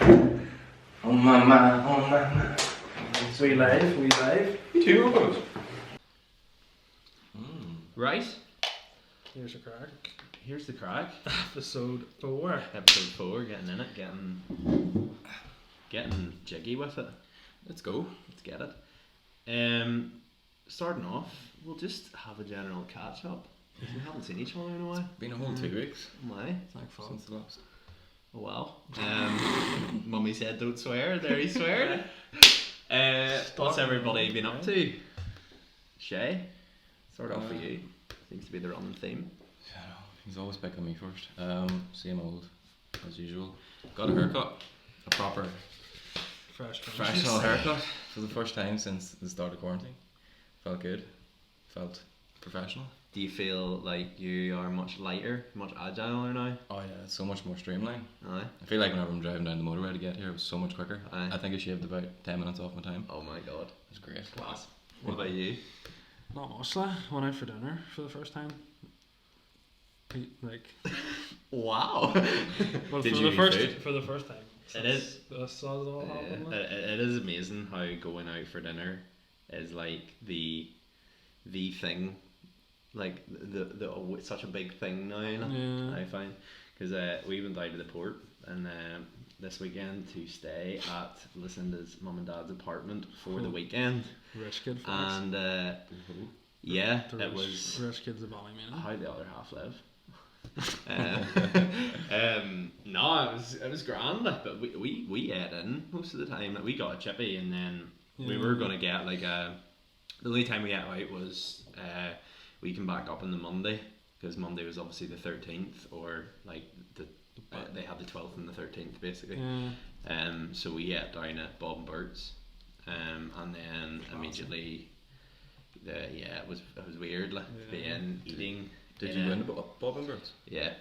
On my mind, on my mind. So we live. You too, Robert. Right, Here's the Craic. here's the Craic. Episode 4. Episode 4, getting in it, getting jiggy with it. Let's go. Let's get it. Starting off, we'll just have a general catch up. We haven't seen each other in a while. Been a whole 2 weeks My, Thankful. since the last. oh well. Mummy said don't swear. There he sweared. What's everybody been up to? Shay, start off for you. Seems to be the running theme. Yeah, no, he's always picking me first. Same old, as usual. Got a haircut. A proper professional haircut for the first time since the start of quarantine. Felt good. Felt professional. Do you feel like you are much lighter, much agile now? Oh yeah, it's so much more streamlined. Aye. I feel like whenever I'm driving down the motorway to get here, it was so much quicker. Aye. I think I shaved about 10 minutes off my time. Oh my god. It was great. Class. What about you? Not much, like. Went out for dinner for the first time. Like, Wow. well, Did for you the eat first food? for the first time. It is. I saw it all happen. Like. It is amazing how going out for dinner is like the thing, like the it's such a big thing now. You know, Yeah. I find because we went out to the port and this weekend to stay at Lucinda's mum and dad's apartment for the weekend, Rich kid for us. and yeah, The it rich, was rich kids of Ballymena. how the other half live. No, it was grand, like, but we ate in most of the time. Like, we got a chippy, and then we were gonna get like the only time we ate out was we came back up on the Monday because Monday was obviously the 13th, or like they had the 12th and the 13th basically. Yeah. So we ate down at Bob and Bert's, and then immediately it was weird, like eating. Did you win the Bob and Birds? Yeah,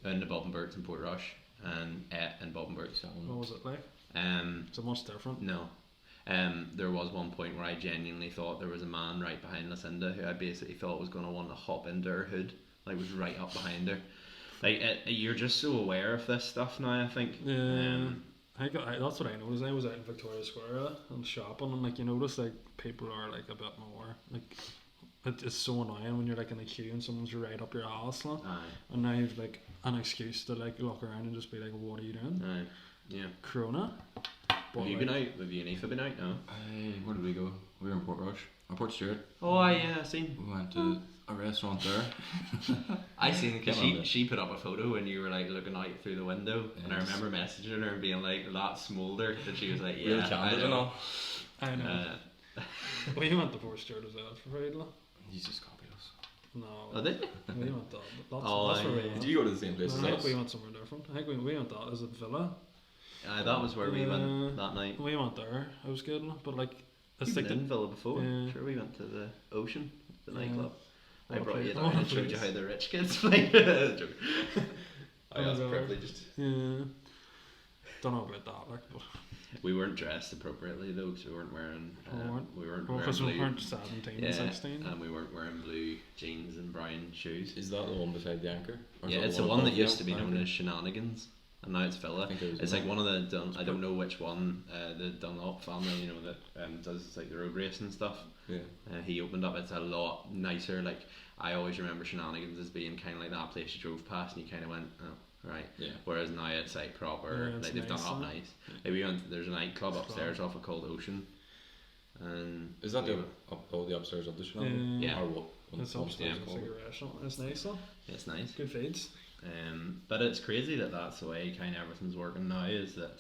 went to Bob and Bert's in Portrush and ate in Bob and Bert's. What was it like? Is it much different? No. There was one point where I genuinely thought there was a man right behind Lucinda who I basically thought was going to want to hop into her hood, like was right up behind her. Like you're just so aware of this stuff now, I think. Yeah. That's what I noticed. I was out in Victoria Square and shopping, and like you notice like people are like a bit more like. It's so annoying when you're like in a queue and someone's right up your ass, like. Aye. And now you've like an excuse to like look around and just be like, what are you doing? Aye. Yeah. Corona? Have you been out? Have you and Aoife been out? No. Where did we go? We were in Portrush. Or Port Stewart. Oh, yeah, I seen. We went to a restaurant there. I seen because Get on it. she put up a photo and you were like looking out through the window, and I Yes. remember messaging her and being like that smolder that she was like, yeah, Real candid and all. I know. We went to Port Stewart as well for Friday. He's just copied us. No. Oh, did you? We went that. Oh, That's where we yeah. went. Did you go to the same place I as think us? we went somewhere different. I think we went that. Is it Villa? That was where we went that night. We went there. It was good, but like it's You've like been in Villa before. Yeah. Sure, we went to the Ocean, the Yeah. nightclub. I What a brought you place- down what a and showed you place. how the rich kids play. Joke. I Oh, was God. privileged. Yeah. Don't know about that, like, but We weren't dressed appropriately though, because we weren't wearing. We weren't wearing because we blue. weren't 17 Yeah, and 16. and we weren't wearing blue jeans and brown shoes. Is that the one beside the anchor? Or is Yeah, that it's the one that above used the to be known anchor? as Shenanigans, and now it's Villa. I think it was It's like Villa. one of the I don't know which one, the Dunlop family, you know, that does like the road race and stuff. Yeah. He opened up. It's a lot nicer. Like I always remember Shenanigans as being kind of like that place you drove past and you kind of went, oh, right. Yeah. Whereas now it's like proper, Yeah, it's like they've nice, done it up huh? nice. Like we went. There's a nightclub upstairs off it called Ocean, and Is that the upstairs of the shop? Yeah. Or what? It's what upstairs. it's It's called? like a restaurant. It's nice though. it's nice. Good feeds. But it's crazy that that's the way kind of everything's working now. Is that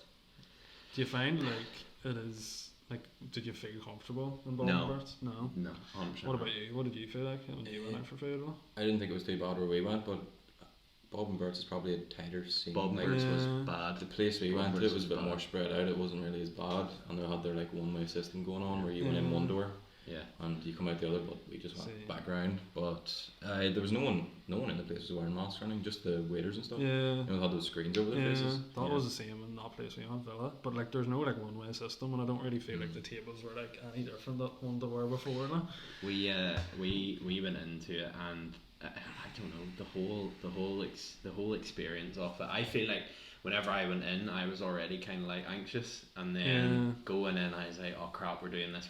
Do you find like it is like? Did you feel comfortable in No. Ballenberts? No. no? 100%. What about you? What did you feel like when you went out for food? I didn't think it was too bad where we went, but Bob and Bert's is probably a tighter scene. Bob and Like, Birds Yeah. was bad. the place we Bob went and to Birds was a was bit more bad. spread out. It wasn't really as bad, and they had their like one-way system going on where you went in Yeah. one door Yeah. and you come out the other. But we just went See. back round. But there was no one in the place was wearing masks or anything. Just the waiters and stuff. Yeah. You know, they had those screens over their Yeah, faces. that was the same in that place we went, Villa. But like, there's no like one-way system, and I don't really feel like the tables were like any different than one they were before. No? We went into it, and I don't know, the whole experience of it. I feel like whenever I went in, I was already kind of like anxious, and then going in, I was like, oh crap, we're doing this,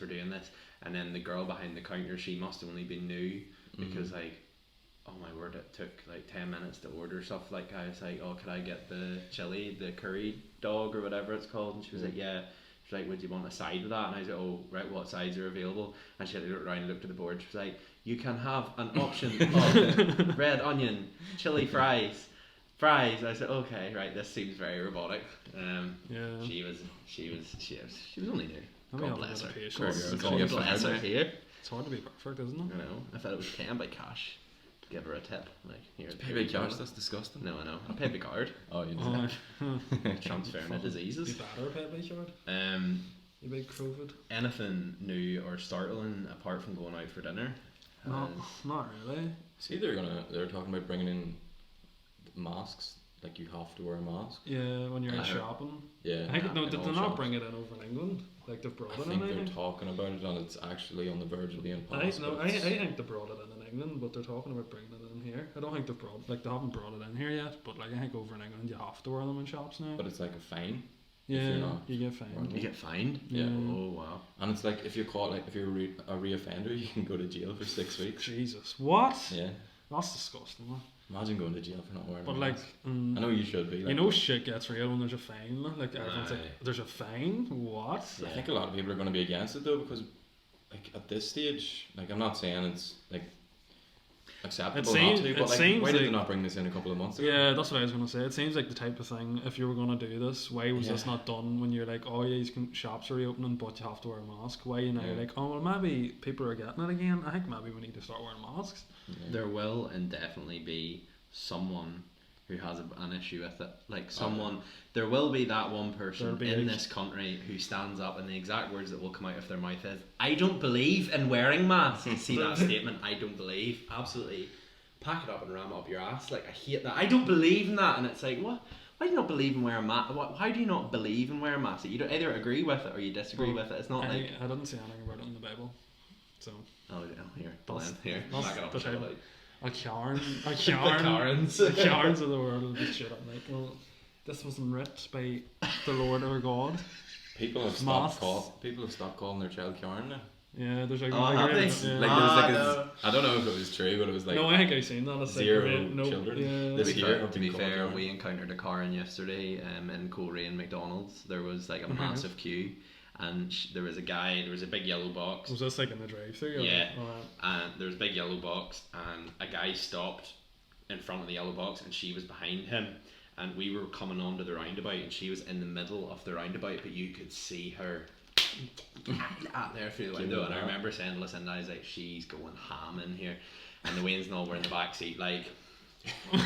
and then the girl behind the counter, she must have only been new, because like, oh my word, it took like 10 minutes to order stuff. Like I was like, oh, could I get the chili, the curry dog or whatever it's called? And she was like, yeah. She's like, would you want a side of that? And I was like, oh, right, what sides are available? And she had to look around and looked at the board. She was like, you can have an option of red onion, chili fries. I said, okay, right, this seems very robotic. She was only new. God bless her. God bless her here. It's hard to be perfect, isn't it? I know. I thought it was paying by cash. Give her a tip. Like, here. Pay by cash, that's disgusting. No, I know. I paid by card. Oh, you did. Transferring the diseases. Be better paid by card. You big COVID. Anything new or startling apart from going out for dinner? No, not really. See, they're talking about bringing in masks. Like, you have to wear a mask. Yeah, when you're out shopping. Yeah. I think, no, did they not bring it in over in England? Like, they've brought it in, I think they're talking about it, and it's actually on the verge of being passed. I think they brought it in England, but they're talking about bringing it in here. I don't think they haven't brought it in here yet, but like, I think over in England you have to wear them in shops now. But it's like a fine. Yeah, you get fined. You get fined? Yeah. Oh, wow. And it's like, if you're caught, like, if you're a re-offender, you can go to jail for 6 weeks. Jesus, what? Yeah. That's disgusting, man. Imagine going to jail for not wearing a mask. I know you should be. Like, you know shit gets real when there's a fine. Like, everyone's like, there's a fine? What? I think a lot of people are going to be against it though, because like at this stage, like, I'm not saying it's like acceptable not to, but like, why did they not bring this in a couple of months ago? Yeah, that's what I was going to say. It seems like the type of thing, if you were going to do this, why was this not done when you're like, oh yeah, shops are reopening, but you have to wear a mask? Why you now like, oh well, maybe people are getting it again. I think maybe we need to start wearing masks. There will indefinitely be someone who has an issue with it. Like someone, there will be that one person in this country who stands up and the exact words that will come out of their mouth is, I don't believe in wearing masks. You see that statement, I don't believe, absolutely pack it up and ram it up your ass. Like, I hate that. I don't believe in that. And it's like, what? Why do you not believe in wearing masks? How do you not believe in wearing masks? You don't either agree with it or you disagree with it. It's not like... I didn't see anything about it in the Bible. So... Oh yeah, here, back it up. The Karens of the world will be shit up like, well, this wasn't writ by the Lord our God. People have stopped calling their child Karen now. Yeah, there's like I don't know if it was true, but it was like, no, I think I've seen that. It's zero children. Yeah. This year. To be fair, we encountered a Karen yesterday in Craic McDonald's. There was like a massive queue. And there was a big yellow box. Was this like in the drive-thru? Yeah. And there was a big yellow box, and a guy stopped in front of the yellow box, and she was behind him. And we were coming onto the roundabout, and she was in the middle of the roundabout, but you could see her out there through the window. And I remember saying to Lucinda, I was like, she's going ham in here. And the Wayne's and all were in the back seat, like,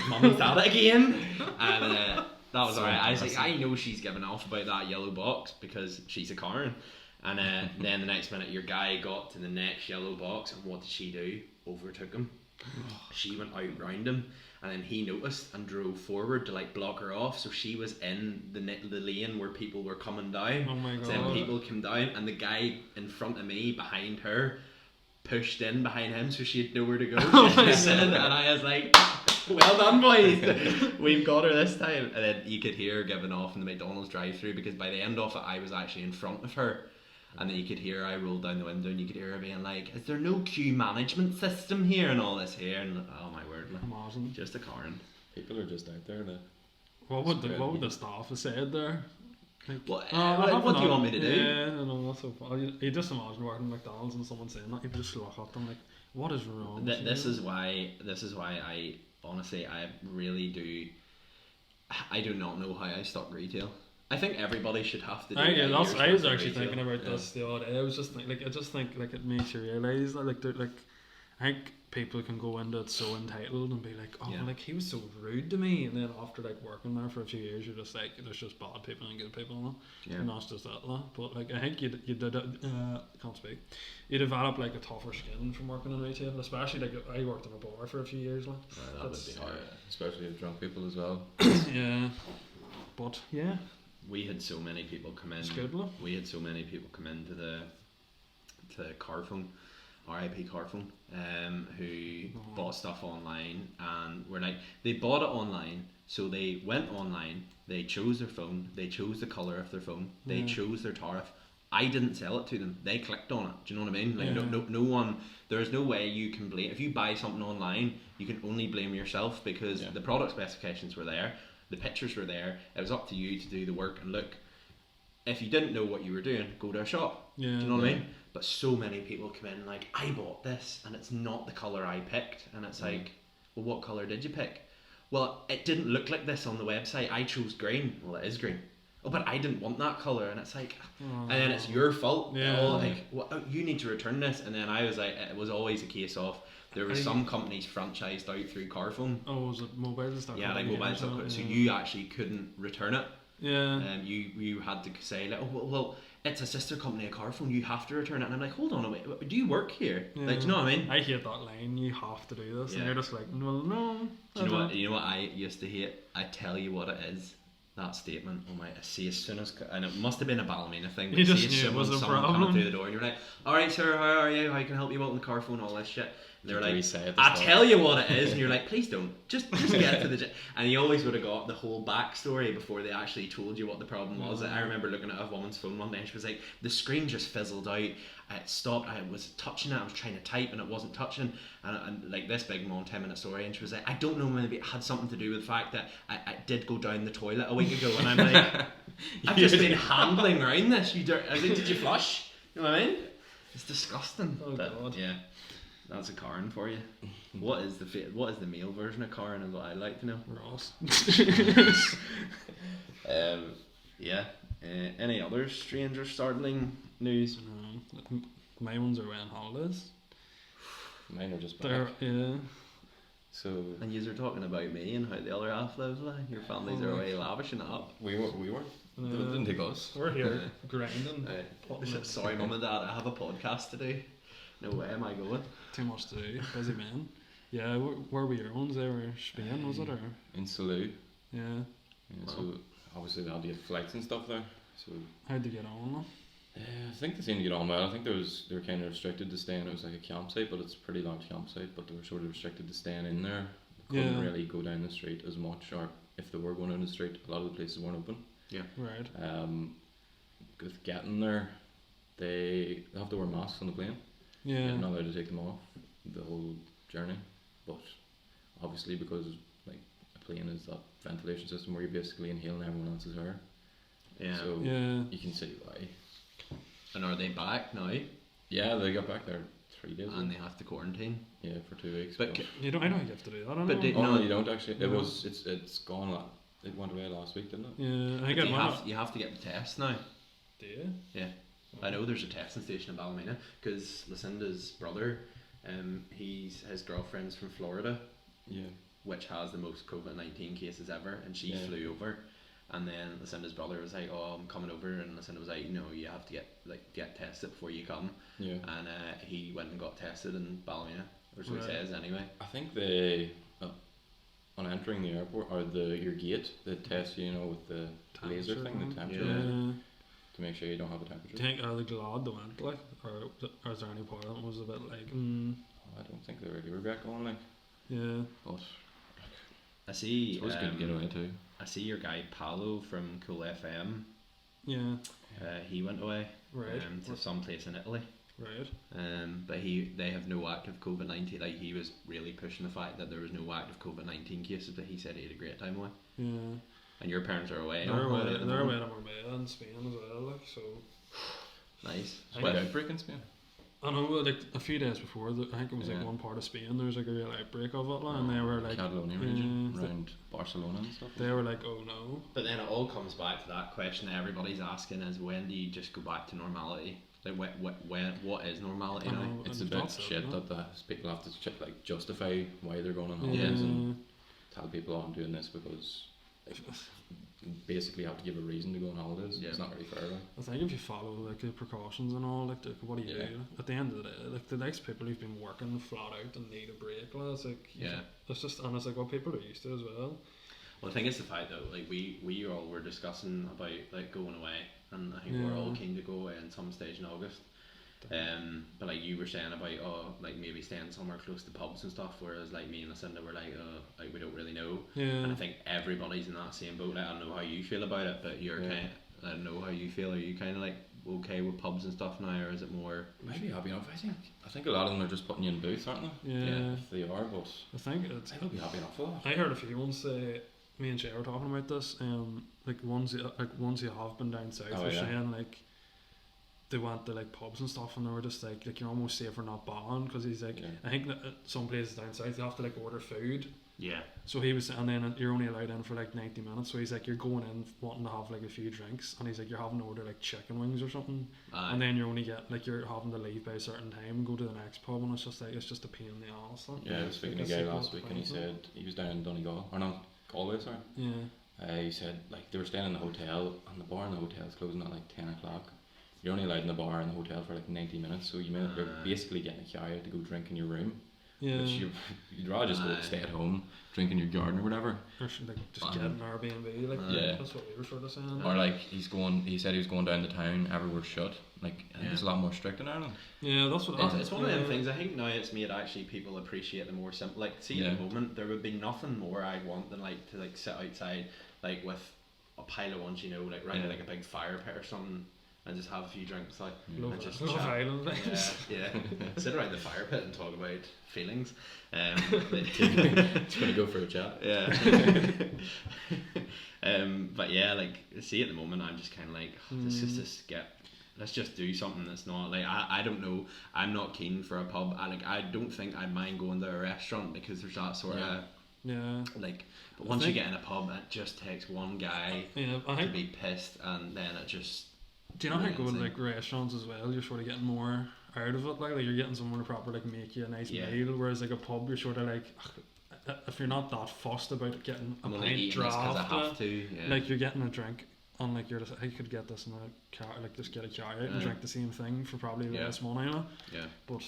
Mummy's at it again. And that was alright. I was like, I know she's giving off about that yellow box because she's a Karen. And then the next minute, your guy got to the next yellow box, and what did she do? Overtook him. She went out round him, and then he noticed and drove forward to like block her off. So she was in the lane where people were coming down. Oh my god! So then people came down, and the guy in front of me, behind her, pushed in behind him, so she had nowhere to go. And I was like, well done, boys. We've got her this time. And then you could hear her giving off in the McDonald's drive-thru, because by the end of it, I was actually in front of her. And then you could hear, I rolled down the window, and you could hear her being like, is there no queue management system here and all this here? And oh my word, like, just a Karen. People are just out there now. What would the staff have said there? Like, what do you want me to do? Yeah, I know, that's so funny. You just imagine working at McDonald's and someone saying that, you just look at them like, what is wrong? This is why I honestly, I really do. I do not know how I stock retail. I think everybody should have to do I was actually thinking about this the other day. I was just think like it makes you realise that I think people can go into it so entitled and be like, oh, like he was so rude to me, and then after like working there for a few years, you're just like, there's just bad people and good people, and that's just that. But like, I think you did can't speak. You develop like a tougher skin from working in retail, especially like I worked in a bar for a few years, like that would be hard, especially with drunk people as well. Yeah, but yeah. We had so many people come in. We had so many people come into the Carphone, RIP Carphone, who bought stuff online, and were like, they bought it online So they went online, they chose their phone, they chose the colour of their phone, they chose their tariff. I didn't sell it to them. They clicked on it. Do you know what I mean? Like no one. There's no way you can blame. If you buy something online, you can only blame yourself because the product specifications were there, the pictures were there. It was up to you to do the work and look. If you didn't know what you were doing, go to a shop. Yeah. Do you know what I mean? But so many people come in like, I bought this and it's not the colour I picked, and it's like, well, what colour did you pick? Well, it didn't look like this on the website. I chose green. Well, it is green. Oh, but I didn't want that colour, and it's like, and then it's your fault. Yeah. Like, well, you need to return this. And then I was like, it was always a case of there was some companies franchised out through Carphone. Oh, was it mobile stuff? Yeah, like mobile stuff. So you actually couldn't return it. Yeah. And you had to say like, oh well, it's a sister company of Carphone. You have to return it. And I'm like, hold on a minute. Do you work here? Yeah. Like, do you know what I mean? I hate that line. You have to do this, and you're just like, well, no. Do you know what? You know what I used to hate? I tell you what it is. That statement, oh my! I see as soon as, and it must have been a Ballymena thing. But You just see as knew it soon was as a someone problem. coming through the door, and you're like, "All right, sir, how are you? How can I help you out in the car phone? All this shit." And they were like, "I tell you what it is," and you're like, "Please don't. Just get to the." And you always would have got the whole backstory before they actually told you what the problem was. I remember looking at a woman's phone one day, and she was like, "The screen just fizzled out. It stopped. I was touching it. I was trying to type, and it wasn't touching." And like this big long 10-minute story, and she was like, "I don't know, maybe it had something to do with the fact that I did go down the toilet a week ago," and I'm like, "I've just been handling around this. I think, did you flush? You know what I mean? It's disgusting." Oh God. Yeah, that's a Karen for you. What is the male version of Karen? Is what I'd like to know. Ross. Yeah. Any other strange or startling news? My ones are away on holidays. Mine are just back. Yeah. So And you were talking about me and how the other half lives. Like your families are away lavishing it up. we were. It didn't take us. We're here grinding. Sorry, mum and dad, I have a podcast to do. No way am I going. Too much to do. Busy man. Yeah, where were your ones? They were Spain, was it? Or? In Salou. Yeah. Yeah, so obviously they had to get flights and stuff there. So How'd they get on? I think they seemed to get on well. I think they were kind of restricted to staying. It was like a campsite, but it's a pretty large campsite. But they were sort of restricted to staying in there. They couldn't really go down the street as much, or if they were going down the street, a lot of the places weren't open. Yeah. Right. With getting there, they have to wear masks on the plane. Yeah. You're not allowed to take them off the whole journey. But obviously, because like a plane is that ventilation system where you're basically inhaling everyone else's air. Yeah. So Yeah. you can see why. And are they back now? Yeah, they got back there 3 days And ago. they have to quarantine. Yeah, for 2 weeks. But You don't. I know you have to do that. I don't But know. they- oh no, no, you don't actually. no. It's gone. It went away last week, didn't it? Yeah, I but got you have to get the test now. Do you? Yeah. I know there's a testing station in Ballymena because Lucinda's brother, his girlfriend's from Florida, Yeah. which has the most COVID-19 cases ever, and she flew over. And then Lucinda's brother was like, "Oh, I'm coming over," and Lucinda was like, "No, you have to get tested before you come." Yeah. And he went and got tested in Ballymena, or so he Right. says anyway. I think they on entering the airport or your gate, they test you, with the laser Temperature thing, the thing? temperature Yeah. to make sure you don't have a temperature. Do you think are they glad they went like, or is there any part of them was a bit like, I don't think they really regret going like, yeah, but I see. it was good to get away too. I see your guy Paolo from Cool FM. yeah, He went away right, to some place in Italy. right, But they have no active COVID-19. Like he was really pushing the fact that there was no active COVID-19 cases, but he said he had a great time away. yeah. And your parents are away. They're on away. holiday at the They're away moment. in Marbella and Spain as well, like so. Nice. I Big think- outbreak in Spain. I know, like a few days before, I think it was like Yeah. one part of Spain. There was like a real outbreak of it, and they were like, Catalonia region yeah, around Barcelona and stuff. they were like, oh no. But then it all comes back to that question that everybody's asking: is when do you just go back to normality? Like what is normality I now? know. It's a And bit that's it, shit no? that the people have to justify why they're going on holidays Yeah. and tell people, "Oh, I'm doing this because you basically have to give a reason to go on holidays." Yeah. It's not really fair. Like. I think if you follow like the precautions and all, like what do you Yeah. do? At the end of the day, like the next people who've been working flat out and need a break, like, it's like Yeah. it's just and it's like what people are used to as well. Well, I think it's the fact though, like we all were discussing about like going away, and I think we're all Yeah. keen to go away at some stage in August. But like you were saying about like maybe staying somewhere close to pubs and stuff, whereas like me and Lucinda were like like we don't really know. Yeah. And I think everybody's in that same boat. Like, I don't know how you feel about it, but you're I don't know how you feel. Are you kind of like okay with pubs and stuff now, or is it more? Maybe happy enough. I think a lot of them are just putting you in booth, aren't they? Yeah. If they are, but I think it's. I'd be happy enough with that. I heard a few ones say. Me and Jay were talking about this. Like ones you have been down south were saying like they went to like pubs and stuff, and they were just like you're almost safer not banned, because he's like I think that at some places down south you have to like order food. Yeah. So he was, and then you're only allowed in for like 90 minutes. So he's like, you're going in wanting to have like a few drinks, and he's like, you're having to order like chicken wings or something, and then you're only you're having to leave by a certain time and go to the next pub, and it's just a pain in the ass. Like. Yeah, I was speaking to a guy last week, and he said he was down in Donegal, or not Galway, sorry. Yeah. He said like they were staying in the hotel, and the bar in the hotel is closing at like 10 o'clock. You're only allowed in the bar in the hotel for like 90 minutes, so you're basically getting a carry out to go drink in your room. Yeah. Which you'd rather just go stay at home, drink in your garden or whatever. Or like just get an Airbnb, like that's what we were sort of saying. Or like he said he was going down to town, everywhere's shut. Like I think it's a lot more strict in Ireland. Yeah, that's what it's one of them things. I think now it's made actually people appreciate the more simple. Like see at the moment there would be nothing more I want than like to like sit outside like with a pile of ones, you know, like right like a big fire pit or something. And just have a few drinks, like and just Love Island vibes. Yeah. Sit around the fire pit and talk about feelings. Just gonna go for a chat. Yeah. But yeah, like see at the moment, I'm just kind of like let's just do something that's not like I don't know. I'm not keen for a pub. I don't think I'd mind going to a restaurant because there's that sort of. Yeah. Like, but once you get in a pub, it just takes one guy to be pissed, and then it just. Do you not think with like restaurants as well, you're sort of getting more out of it? Like you're getting someone to proper like make you a nice meal, whereas like a pub, you're sort of like, if you're not that fussed about getting a pint draft, like you're getting a drink, and like you're just, I could get this in a car, like just get a carry out and drink the same thing for probably less money, you know? Yeah. But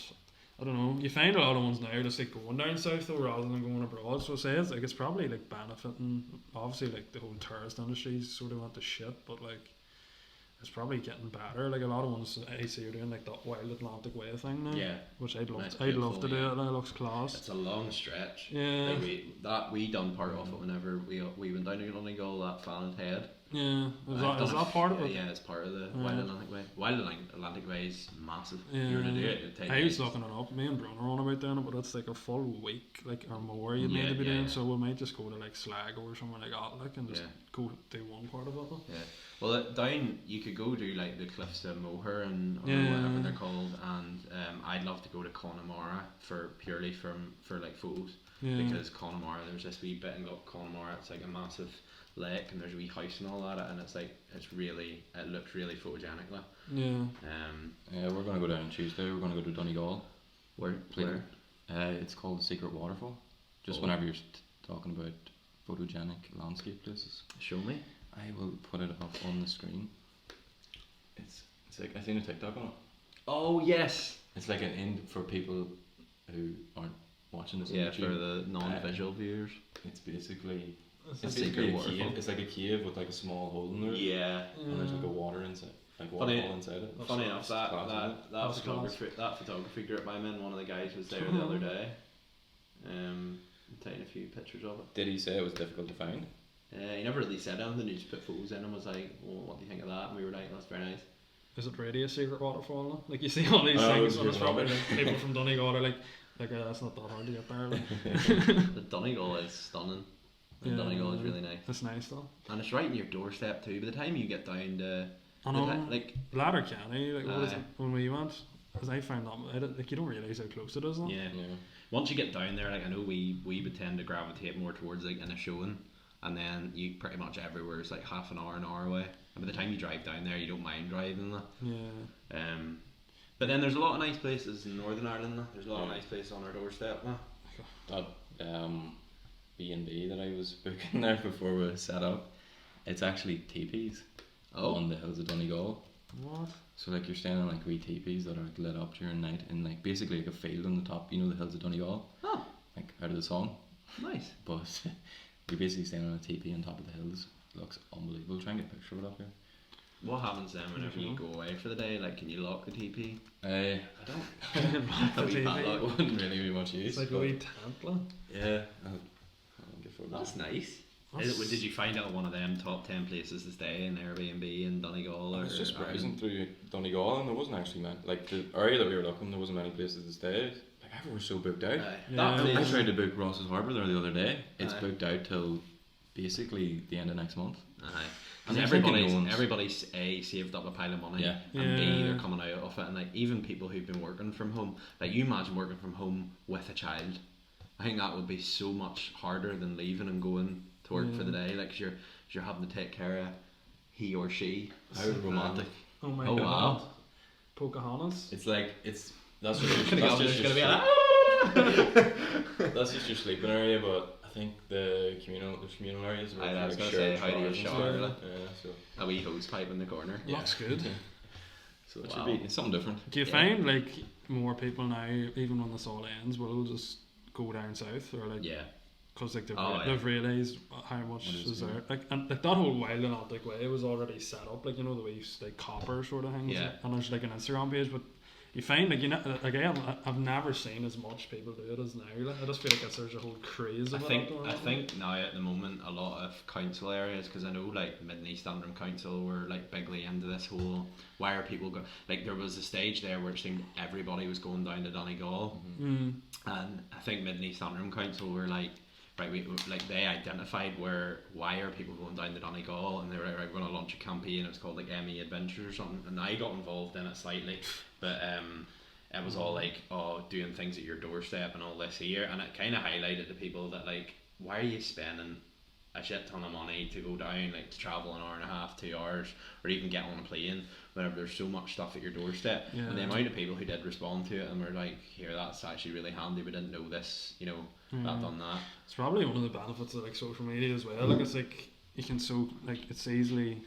I don't know. You find a lot of ones now just like going down south though, rather than going abroad. So say it's like it's probably like benefiting. Obviously, like the whole tourist industry sort of went to shit, but like. It's probably getting better. Like a lot of ones I see are doing like that Wild Atlantic Way thing now. Yeah. Which I'd love to do it. It looks class. It's a long stretch. Yeah. Like we done part of it whenever we went down to Donegal, that Fallon's Head. Yeah. Is that part of it? Yeah, it's part of the Wild Atlantic Way. Wild Atlantic Way is massive. Yeah. If you were to do it, it'd take I was looking it up. Me and Bruno are on about doing it, but it's like a full week, like or more you need to be doing. So we might just go to like Sligo or somewhere like that, like, and just go do one part of it. Yeah. Well, down you could go do like the cliffs of Moher and whatever they're called, and I'd love to go to Connemara purely for like photos, because Connemara, there's this wee bit in Connemara, it's like a massive lake and there's a wee house and all that, and it's like it looks really photogenic, like. Yeah, we're gonna go down on Tuesday. We're gonna go to Donegal. Where? It's called the Secret Waterfall. Just whenever you're talking about photogenic landscape places. Show me. I will put it up on the screen. It's like I seen a TikTok on it. Oh yes. It's like an end for people who aren't watching this. Yeah, for the non-visual viewers. It's basically a cave. It's like a cave with like a small hole in there. Yeah. And there's like a water inside, like waterfall inside it. Funny enough, that photography group I'm in, one of the guys was there the other day. Taking a few pictures of it. Did he say it was difficult to find? He never really said anything. He just put photos in and was like, "Well, what do you think of that?" And we were like, "That's very nice." Is it really a secret waterfall? Though? Like you see all these things, and it's probably like people from Donegal are like that's not that hard to get there. Like. The Donegal is stunning. Donegal is really nice. It's nice though. And it's right in your doorstep too. By the time you get down to, like Letterkenny, like what is it, when we went? Because I found that like you don't realise how close it is. Though. Yeah. Once you get down there, like I know we would tend to gravitate more towards like in a showing. And then you pretty much everywhere is like half an hour away. And by the time you drive down there, you don't mind driving that. Yeah. But then there's a lot of nice places in Northern Ireland. There's a lot of nice places on our doorstep. That B&B that I was booking there before we set up, it's actually teepees on the hills of Donegal. What? So like you're staying on like wee teepees that are like, lit up during night in like basically like a field on the top. You know the hills of Donegal. Oh. Like out of the song. Nice. But. You're basically staying on a teepee on top of the hills. It looks unbelievable. Try and get a picture of it up here. What happens then whenever you go away for the day? Like, can you lock the TP? I don't. That wouldn't really be much use. It's like a wee tent, like. Yeah. That's nice. That's- Did you find out one of them top 10 places to stay in Airbnb in Donegal? I was just browsing through Donegal and there wasn't actually like the area that we were looking, there wasn't many places to stay. Like everyone was so booked out. I tried to book Ross's Harbour there the other day. It's booked out till basically the end of next month. And everybody's A, saved up a pile of money, and B, they're coming out of it. And like even people who've been working from home, like you imagine working from home with a child. I think that would be so much harder than leaving and going to work for the day. Like you're having to take care of he or she. How romantic! Oh my god! Wow. Pocahontas. It's like that's just your sleeping area, but I think there's communal areas. I was gonna say, how do you shower? A wee hose pipe in the corner. That's good. So it should be something different. Do you find like more people now, even when this all ends, will just go down south, or like because like they've realised how much is there, like, and like that whole Wild and Atlantic Way was already set up, like, you know, the way like copper sort of things, and there's like an Instagram page, but you find like, you know, like I've never seen as much people do it as now. Like, I just feel like there's a whole craze of it. I think now at the moment a lot of council areas, because I know like Mid and East Antrim Council were like bigly into this whole why are people going, like there was a stage there where it seemed everybody was going down to Donegal, and I think Mid and East Antrim Council were like, right, they identified why are people going down to Donegal, and they were like, right, we're going to launch a campaign. It was called like ME Adventures or something, and I got involved in it slightly, but it was all like, doing things at your doorstep and all this here, and it kind of highlighted to people that like, why are you spending a shit ton of money to go down, like to travel an hour and a half, 2 hours, or even get on a plane whenever there's so much stuff at your doorstep. And the amount of people who did respond to it and were like, here, that's actually really handy, we didn't know this, you know, that done that. It's probably one of the benefits of like social media as well. Like it's like you can like it's easily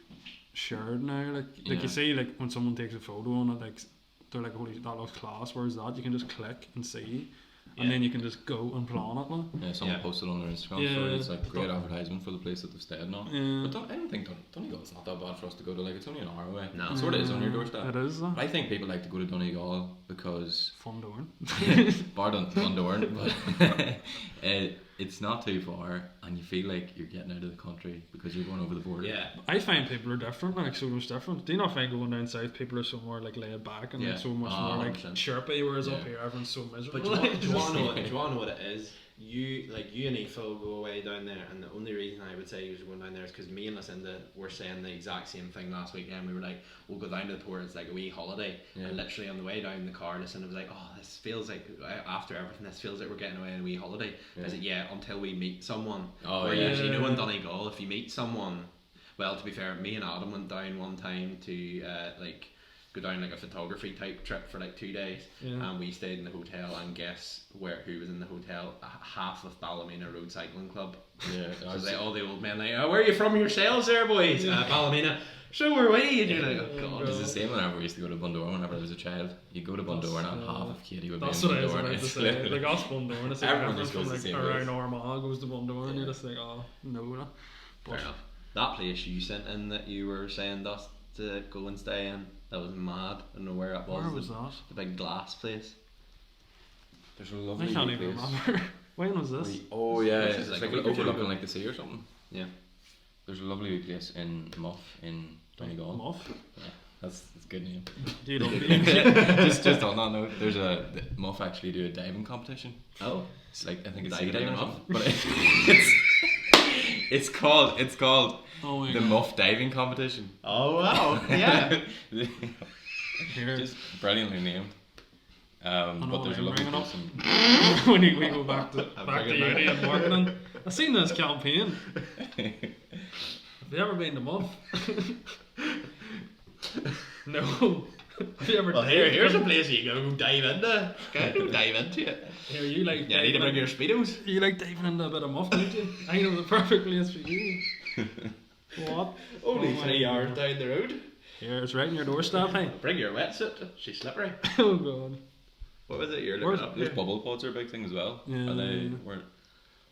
shared now. Like you see, like when someone takes a photo on it, like they're like, holy, that looks class, where's that? You can just click and see, and then you can just go and plan it. Like. Someone posted on their Instagram story. It's like great advertisement for the place that they've stayed on. But I don't think Donegal's not that bad for us to go to. Like, it's only an hour away. No, it sort of is on your doorstep. It is. I think people like to go to Donegal because fun doing. Bar fun doing, but it's not too far, and you feel like you're getting out of the country because you're going over the border. Yeah, I find people are different, like so much different. Do you not find going down south, people are so more like laid back and like so much more like 100%. chirpy, whereas up here everyone's so miserable. But do you want to know what it is? You and Aoife go away down there, and the only reason I would say you're going down there is because me and Lucinda were saying the exact same thing last weekend. We were like, we'll go down to the port, it's like a wee holiday, and literally on the way down in the car, Lucinda was like, this feels like, after everything, this feels like we're getting away on a wee holiday. I said, until we meet someone. Whereas you know in Donegal, if you meet someone, well, to be fair, me and Adam went down one time to go down like a photography type trip for like 2 days, and we stayed in the hotel, and guess who was in the hotel? Half of Ballymena Road Cycling Club. So they, all the old men like, where are you from yourselves there, boys? Ballymena. So were we, and you're like, oh god. It's the same whenever we used to go to Bundoran whenever I was a child. You go to Bundoran and half of Katie would be in That's what I was Bundoran. about to say. Like us Bundoran, it's like everyone just from goes like around Armagh goes to Bundoran, and you're just like, no. Fair enough. That place you sent in that you were saying us to go and stay in, that was mad. I don't know where it was. Where was that? The big glass place. There's a lovely I can't even remember. When was this? It's like overlooking like the sea or something. Yeah. There's a lovely place in Muff in Donegal. Muff? Yeah, that's a good name. You don't just on that note, there's Muff actually do a diving competition. Oh. It's like, I think it's diving in the Muff. But it's called the Muff diving competition. Oh wow! Yeah. Just brilliantly named. But there's a lovely place when we go back to uni and marketing. I've seen this campaign. Have you ever been to Muff? No. Have you ever? Well, here's a place you go dive into. Go dive into it. Here, you like? Yeah, need to bring your speedos. You like diving into a bit of Muff, don't you? I know the perfect place for you. What? Only 3 hours down the road. Here, it's right in your doorstep, hey. Bring your wetsuit. She's slippery. Oh god. What was it you're looking up? There's bubble pods are a big thing as well. Yeah. And they were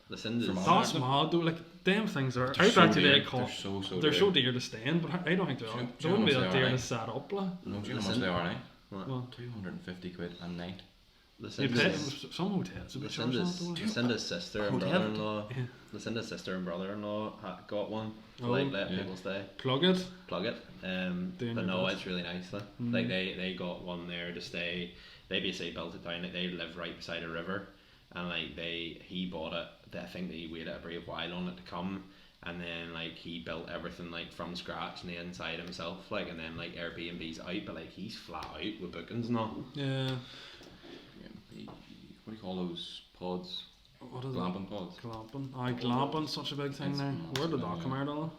Lucinda's. That's mad though. Like them things are. They're I so bet you dear. they cost. They're so dear to stand, but I don't think they are. They wouldn't be that dear to set up, like. No, do you know how much they are now? Well, 250 quid a night. you pay some hotels. Lucinda's sister and brother-in-law. Yeah. Lucinda's sister and brother-in-law got one. To, Oh, let people stay. Plug it. But no, it's really nice. Like they got one there to stay. They basically built it down. Like, they live right beside a river, and like he bought it. I think they waited a brave while on it to come, and then like he built everything like from scratch on the inside himself. Like, and then like Airbnb's out, but like he's flat out with bookings now. Yeah. What do you call those pods? What is Glamping pods. Glamping. Glamping's such a big thing It's now. Where did that massive, come out of?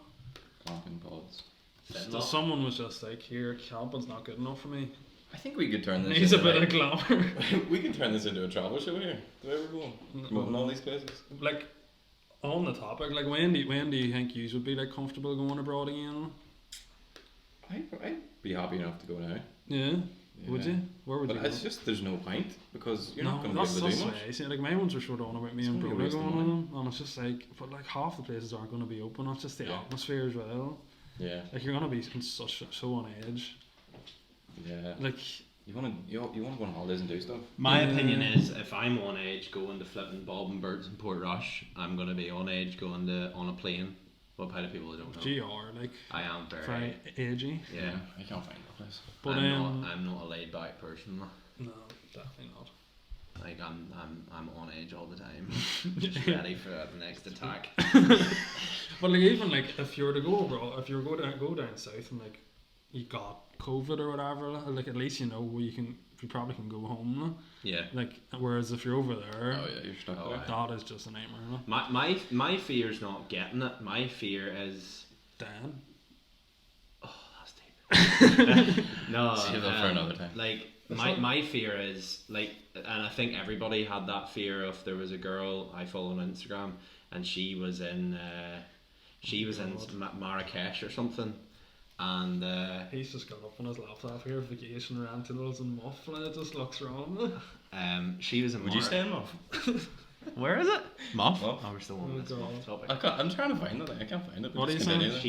Glamping pods. So someone was just like, here, camping's not good enough for me. I think we could turn this. Needs a into bit like, of glamour. we can turn this into a travel show here. The way we're going, promoting all these places. Like, on the topic, like when do you think you would be like comfortable going abroad again? I'd be happy enough to go now. Yeah. Would you? Where would but you go? it's just there's no point because you're not going to be that's able to do much. why I see, like my ones are sort of on about me It's and gonna be a Brody waste of going on money. them, and it's just like, but like half the places aren't going to be open. It's just the Yeah. atmosphere as well. Yeah. Like you're going to be so on edge. Yeah. Like you want to go on holidays and do stuff. My Yeah. opinion is, if I'm on edge going to flipping Bob and Bert's in Portrush, I'm going to be on edge going to on a plane. What kind of people I don't know. GR, like I am very. very edgy. Yeah. I can't find that place. But I'm not a laid back person. no, definitely not. Like I'm on edge all the time, just ready for the next attack. But like even like if you were to go abroad, if you were go down south and like you got COVID or whatever, like at least you know where you probably can go home. Yeah. Like whereas if you're over there, Oh yeah, you're stuck Oh, there. that is just a nightmare. My fear's not getting it. My fear is. Dan. Oh, that's deep. No, Save that for another time. Like my fear is like, and I think everybody had that fear of. There was a girl I follow on Instagram, and she was in Marrakesh or something, and He's just got up on his laptop here, vacation rentals and muff, and it just looks wrong. she was in. Would you stay in Muff? Where is it? Muff. Muff. Oh, we're still Oh, on this God. Muff topic. I'm trying to find it. I can't find it. What are you Just saying? continue.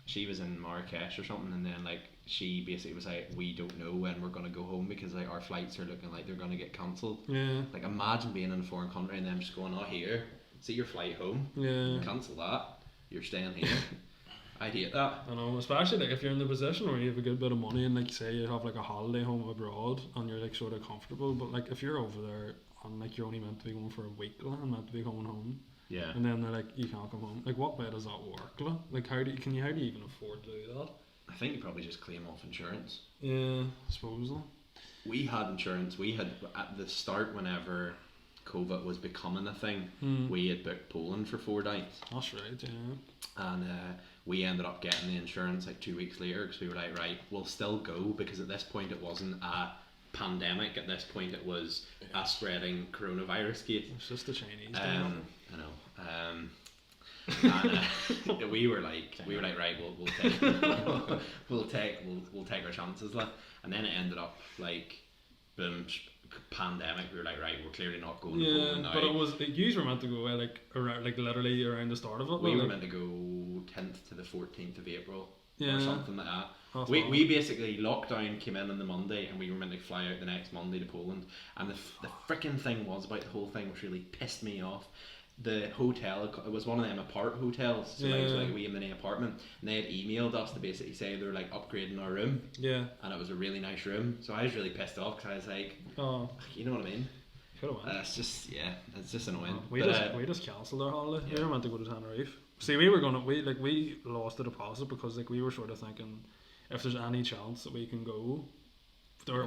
She was in Marrakesh or something, and then like she basically was like, we don't know when we're gonna go home because like our flights are looking like they're gonna get cancelled. Yeah. Like imagine being in a foreign country and them just going, oh here, see your flight home, Yeah. cancel that, you're staying here. I'd hate that. I know, especially like if you're in the position where you have a good bit of money and like say you have like a holiday home abroad and you're like sort of comfortable, but like if you're over there and like you're only meant to be going for a week and meant to be coming home, Yeah. and then they're like you can't come home. Like what way does that work? Like how do you even afford to do that? I think you probably just claim off insurance. Yeah, I suppose. We had insurance. We had at the start whenever COVID was becoming a thing. We had booked Poland for 4 nights. That's right. Yeah. And we ended up getting the insurance like 2 weeks later because we were like, right, we'll still go because at this point it wasn't a pandemic. At this point it was a spreading coronavirus case. It's just the Chinese. I know. And we were like, right, we'll take our chances, like. And then it ended up like, boom, pandemic. We were like, right, we're clearly not going to Poland now. But it was you were meant to go away like around, like literally around the start of it. We were like, meant to go 10th to the 14th of April Yeah. or something like that. That's We, all. we basically lockdown came in on the Monday and we were meant to fly out the next Monday to Poland. And the freaking thing was about the whole thing, which really pissed me off. The hotel, it was one of them apart hotels, so like, it was like a wee mini apartment, and they had emailed us to basically say they were like upgrading our room, Yeah. and it was a really nice room. So I was really pissed off because I was like, Oh, you know what I mean? could have went. It's just annoying. We But, just cancelled our holiday. yeah. We were meant to go to Tenerife. See, we lost the deposit because like we were sort of thinking if there's any chance that we can go, we're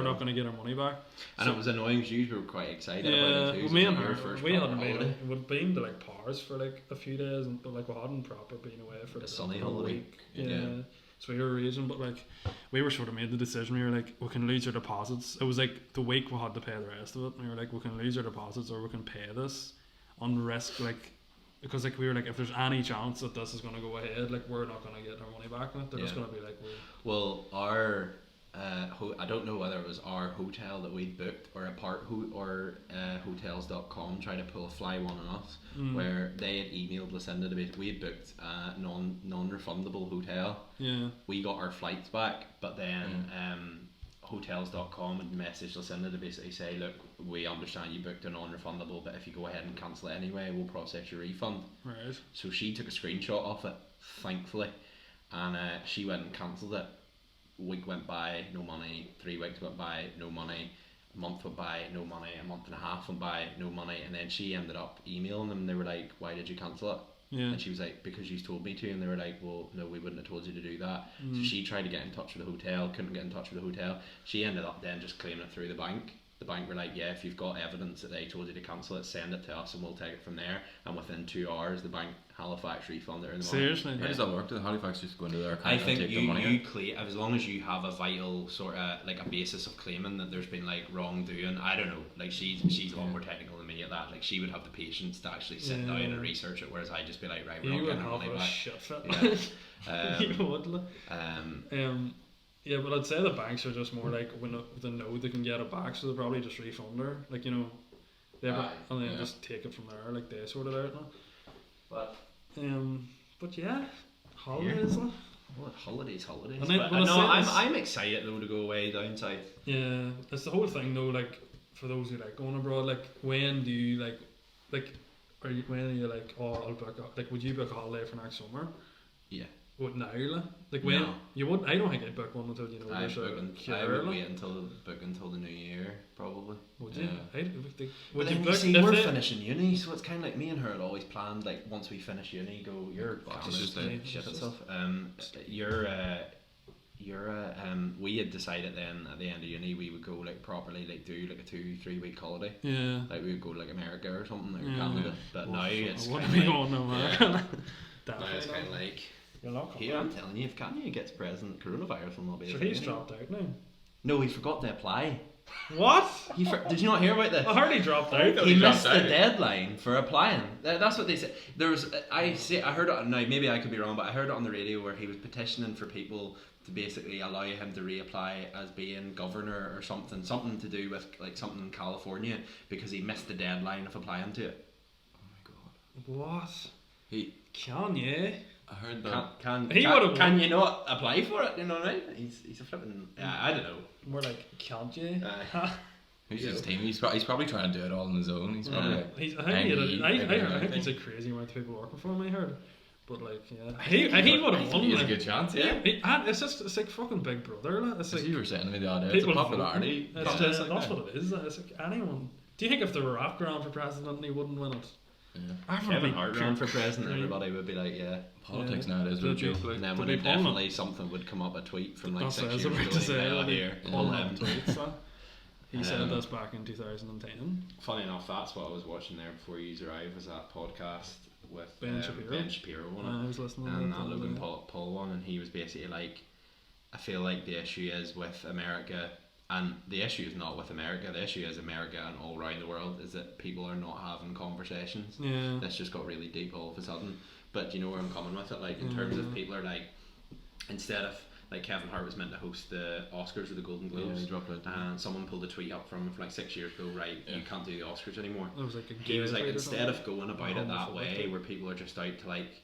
not going to get our money back. and it was annoying because you were quite excited Yeah, about it too. well, so me and your her, first we proper hadn't holiday. we'd been to like Paris for like a few days, but like we hadn't proper been away for A sunny a holiday. week. Yeah. Yeah. So we were raging, but like we were sort of made the decision. We were like, we can lose our deposits. It was like the week we had to pay the rest of it. And we were like, we can lose our deposits or we can pay this on risk, like because like we were like, if there's any chance that this is going to go ahead, like we're not going to get our money back. Like, they're just Yeah. going to be like, Well, our I don't know whether it was our hotel that we'd booked or hotels.com tried to pull a fly one on us, where they had emailed Lucinda to we had booked a non-refundable hotel. Yeah. We got our flights back, but then hotels.com had messaged Lucinda to basically say, look, we understand you booked a non-refundable, but if you go ahead and cancel it anyway, we'll process your refund. Right. So she took a screenshot of it, thankfully, and she went and cancelled it. A week went by, no money. 3 weeks went by, no money. A month went by, no money. A month and a half went by, no money. And then she ended up emailing them. They were like, why did you cancel it? Yeah. And she was like, because you told me to. And they were like, well, no, we wouldn't have told you to do that. So she tried to get in touch with the hotel, couldn't get in touch with the hotel. She ended up then just claiming it through the bank. The bank were like, yeah, if you've got evidence that they told you to cancel it, send it to us and we'll take it from there. And within 2 hours, the bank Halifax refunded her the money. Seriously? How does that work? Does Halifax just go into their account I and think take the money out? claim, as long as you have a vital sort of like a basis of claiming that there's been like wrongdoing. I don't know, like she's a lot more technical than me at that. Like she would have the patience to actually sit down and research it, whereas I'd just be like, right, we're not getting our money back. Shit fit. Yeah. You would. Yeah, but I'd say the banks are just more like when they know they can get it back, so they probably just refund her, like, you know, and then just take it from there, like they sort it out now. But yeah, holidays. What holidays? And then, But, when I no, say this- I'm excited though to go away down south. Yeah, it's the whole thing though. Like for those who like going abroad, like when do you like when are you like, oh, I'll book like, would you book a holiday for next summer? Yeah. What now? Like when No. you wouldn't? I don't think I'd book one until you know I there's a would wait until the new year probably. Would you? Yeah. Would But you then book you see, if we're they- finishing uni, so it's kind of like me and her had always planned, like once we finish uni, go, you're It's just a- shit and stuff. We had decided then at the end of uni we would go like properly like do like a 2-3 week holiday. Yeah. Like we would go to like America or something, or Yeah. Canada. But now it's what kind are we of going to like, America? now it's kind of like, You're not coming. here I'm telling you, if Kanye gets president, coronavirus will not be. So a thing he's anymore. dropped out now. No, he forgot to apply. What? Did you not hear about this? I heard he dropped out. He dropped missed out. the deadline for applying. That's what they said. There was I heard it now. Maybe I could be wrong, but I heard it on the radio where he was petitioning for people to basically allow him to reapply as being governor or something to do with like something in California because he missed the deadline of applying to it. Oh my god. What? He, Kanye? I heard that. Can you not apply for it? You know what I mean? He's a flipping. I don't know. More like, can't you? Who's his team? He's probably trying to do it all on his own. He's probably like, I think he's a crazy amount of people working for him, I heard. But like, yeah, he would have won. he has a Like, good chance. Yeah. it's like fucking Big Brother. Like, it's As like you were saying to me the other day, it's a people popularity voting. contest like That's that. what it is. It's like anyone. Do you think if there were after round for president, he wouldn't win it? Yeah. Kevin Hart ran for president, everybody would be like, yeah. Politics Yeah. nowadays are a joke. Like, And then Did when they it pull him? definitely something would come up, a tweet from like That's what 6 I was years about ago, to say. and Like, here, pull pull him him. tweets. He said Um, this back in 2010. Funny enough, that's what I was watching there before you arrived, was that podcast with Ben Shapiro? Ben Shapiro on it. I was listening And to that that Logan the other Paul one, and he was basically like, I feel like the issue is with America, and the issue is not with America, the issue is America and all around the world, is that people are not having conversations. day. Yeah. This just got really deep all of a sudden. But do you know where I'm coming with it? Like, in terms of people are like, instead of, like, Kevin Hart was meant to host the Oscars or the Golden yeah, Globes, he dropped out. and someone pulled a tweet up from like 6 years ago, right, you can't do the Oscars anymore. It was like a He was like, gay fight or instead of something. going about it that Homophobic. way, where people are just out to like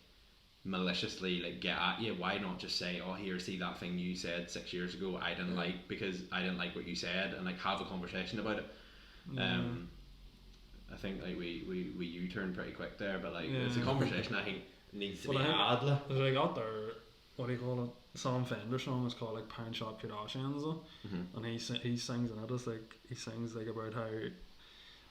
maliciously like get at you, why not just say, oh, here, see that thing you said 6 years ago I didn't like, because I didn't like what you said, and like have a conversation about it. Yeah. I think like we U-turned pretty quick there, but like it's a Yeah. conversation I think needs to But be I had. Like. They got their, what do you call it? Sam Fender song is called like Pound Shop Kardashians, though. And he sings in it. It's like he sings like about how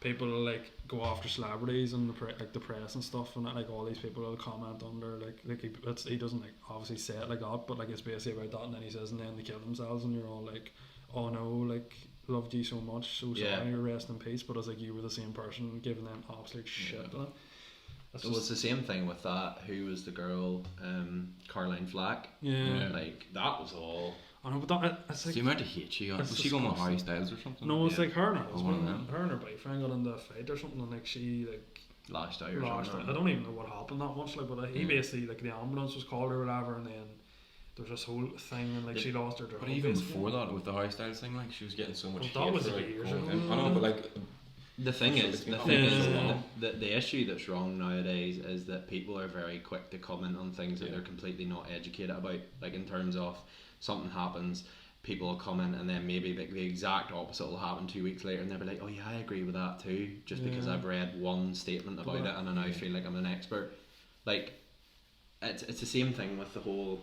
people like go after celebrities and the press and stuff, and that, like all these people will comment under like he doesn't like obviously say it like that, but like it's basically about that, and then he says, and then they kill themselves, and you're all like, oh no, like loved you so much, so sorry, rest in peace. But it's like you were the same person giving them absolute shit. Like. Well, it's the same thing with that. Who was the girl? Caroline Flack. Yeah. Like that was all. I know, but that it's like the amount of hate she got. It's Was she going with disgusting. Harry Styles or something? no, it's Yeah. like her and her Oh, one of husband, them. her and her boyfriend got into a fight or something, and like she like Lashed out or lost it. something. I don't even know what happened that much, like, but he basically like the ambulance was called or whatever, and then there's this whole thing and like she lost her job. But even basically. before that, with the Harry Styles thing, like she was getting so much Well, that hate was for, like, years going ago. in. I know, but like The thing So is, it's been the on thing for is, so long. the issue that's wrong nowadays is that people are very quick to comment on things that they're completely not educated about. Like in terms of something happens, people will comment, and then maybe the exact opposite will happen 2 weeks later, and they'll be like, "Oh yeah, I agree with that too," just because I've read one statement about it, and I now feel like I'm an expert. Like, it's the same thing with the whole.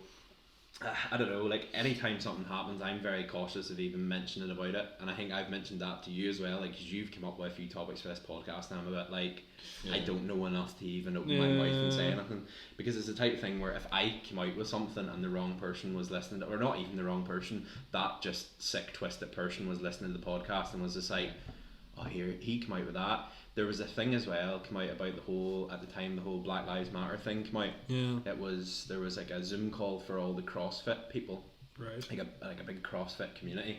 I don't know, like anytime something happens, I'm very cautious of even mentioning about it, and I think I've mentioned that to you as well, like, because you've come up with a few topics for this podcast, and I'm a bit like, I don't know enough to even open my mouth and say anything, because it's the type of thing where if I came out with something and the wrong person was listening to, or not even the wrong person, that just sick twisted person was listening to the podcast and was just like, oh, here, he came out with that. There was a thing as well come out about the whole, at the time, the whole Black Lives Matter thing came out. Yeah. There was like a Zoom call for all the CrossFit people, Right. like a big CrossFit community,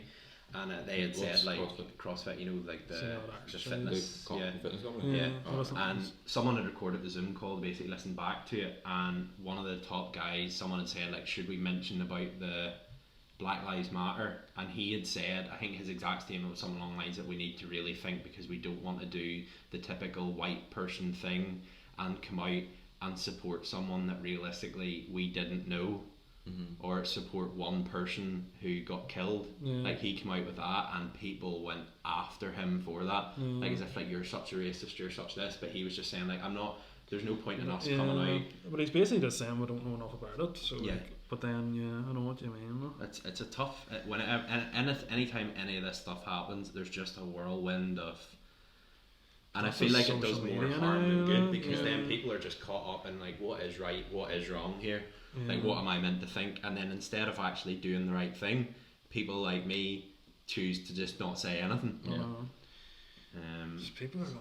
and they had said like CrossFit, you know, like the fitness, fitness company. Yeah. Oh, And someone had recorded the Zoom call, basically listened back to it, and one of the top guys, someone had said like, should we mention about the Black Lives Matter, and he had said, I think his exact statement was something along the lines that we need to really think, because we don't want to do the typical white person thing and come out and support someone that realistically we didn't know, or support one person who got killed. Like, he came out with that and people went after him for that, like as if like, you're such a racist, you're such this, but he was just saying like, there's no point in us coming out. But he's basically just saying we don't know enough about it. So like, but then I know what you mean. It's a tough anytime any of this stuff happens, there's just a whirlwind of, and I feel like it does more harm than good, because then people are just caught up in like, what is right, what is wrong here, like what am I meant to think, and then instead of actually doing the right thing, people like me choose to just not say anything. People are gonna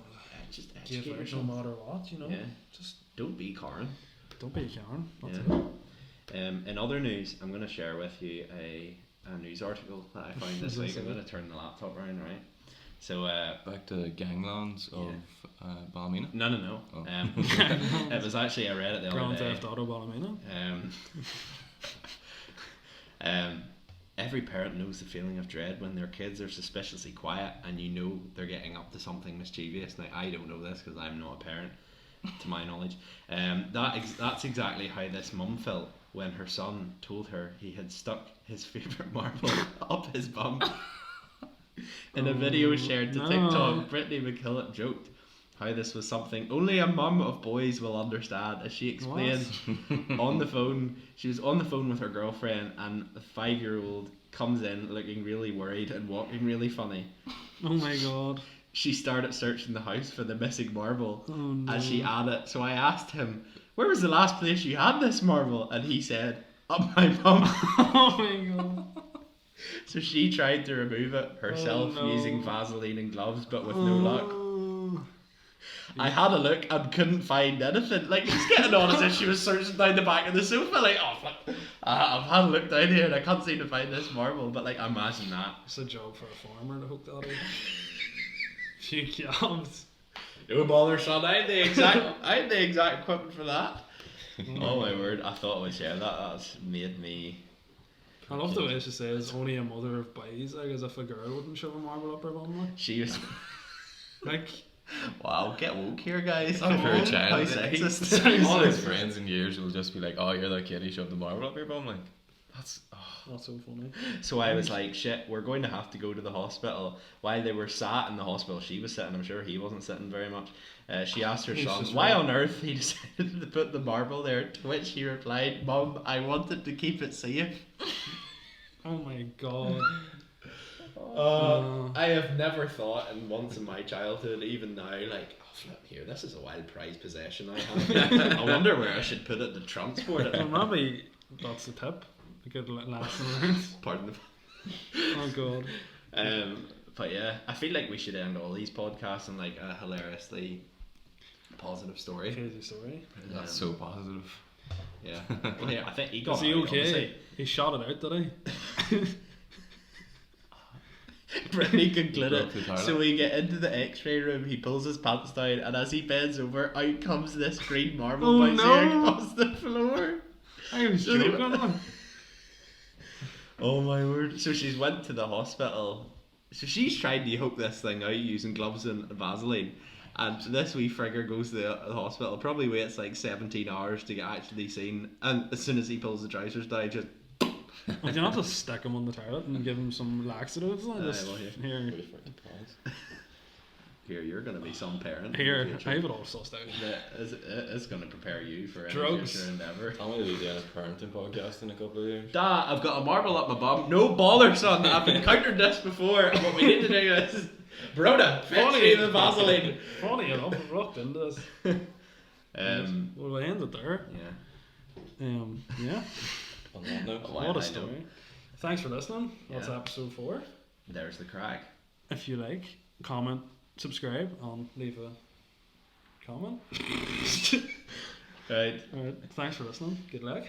just give educate out no matter what, you know. Just don't be Karen. don't be Karen. That's it. In other news, I'm going to share with you a news article that I found this week. I'm going to turn the laptop around, right? So Back to ganglands of Ballymena. No. Oh. It was actually, I read it the other Grand day. Theft Auto Ballymena. Every parent knows the feeling of dread when their kids are suspiciously quiet and you know they're getting up to something mischievous. Now, I don't know this because I'm not a parent, to my knowledge. That's exactly how this mum felt when her son told her he had stuck his favourite marble up his bum. In a video shared to TikTok, Brittany McKillop joked how this was something only a mum of boys will understand, as she explained on the phone. She was on the phone with her girlfriend, and the 5-year-old comes in looking really worried and walking really funny. Oh my god. She started searching the house for the missing marble no. as she had it. So I asked him, where was the last place you had this marble? And he said, up my bum. Oh my god. So she tried to remove it herself using Vaseline and gloves, but with no luck. I had a look and couldn't find anything. Like, she's getting on as if she was searching down the back of the sofa. Like, oh, fuck. I've had a look down here and I can't seem to find this marble. But, like, imagine that. It's a job for a farmer to hook that up. Few jobs. No bother, son. I had the exact equipment for that. Oh my word! I thought I would share that. That's made me. I love the way she says only a mother of boys, like as if a girl wouldn't shove a marble up her bum. Like. She was. Like. Wow, get woke here, guys. If you're a child, How sexist. all his friends in years will just be like, "Oh, you're that kid who shoved the marble up your bum." Like, that's so funny. So I was like, shit, we're going to have to go to the hospital. While they were sat in the hospital, she was sitting. I'm sure he wasn't sitting very much. She asked her son why on earth he decided to put the marble there, to which he replied, "Mum, I wanted to keep it safe." Oh my god. I have never thought, and once in my childhood, even now, like, oh flip here, this is a wild prized possession I have. I wonder where I should put it to transport it. Well, maybe that's the tip. A good lesson learned. Pardon the. Oh god. But yeah, I feel like we should end all these podcasts on like a hilariously positive story. Crazy story. that's so positive. Yeah. Well, yeah, I think he got. Is he out, okay? honestly. He shot it out, did he? Brittany concluded. He broke the toilet. So we get into the X-ray room. He pulls his pants down, and as he bends over, out comes this green marble bouncing across the floor. I was So joking. Oh my word! So she's went to the hospital. So she's tried to hook this thing out using gloves and Vaseline. And this wee frigger goes to the hospital. Probably waits like 17 hours to get actually seen. And as soon as he pulls the trousers down, just. Well, you not just stick him on the toilet and give him some laxatives. Like this. Well, Here, here, you're going to be some parent. here, I have it all sussed out. It's going to prepare you for any Drugs. future endeavour. I'm going to be doing a parenting podcast in a couple of years. Dad, I've got a marble up my bum. No bother, son. I've encountered this before. And what we need to do is, Broda, fetch me the Vaseline. Funny enough, I rocked into this. Well, we'll end it there. Yeah. Yeah. On that note, What a story. Thanks for listening. That's Yeah. episode 4. There's the Craic. If you like, comment, subscribe, and leave a comment. Right. Alright, thanks for listening. Good luck.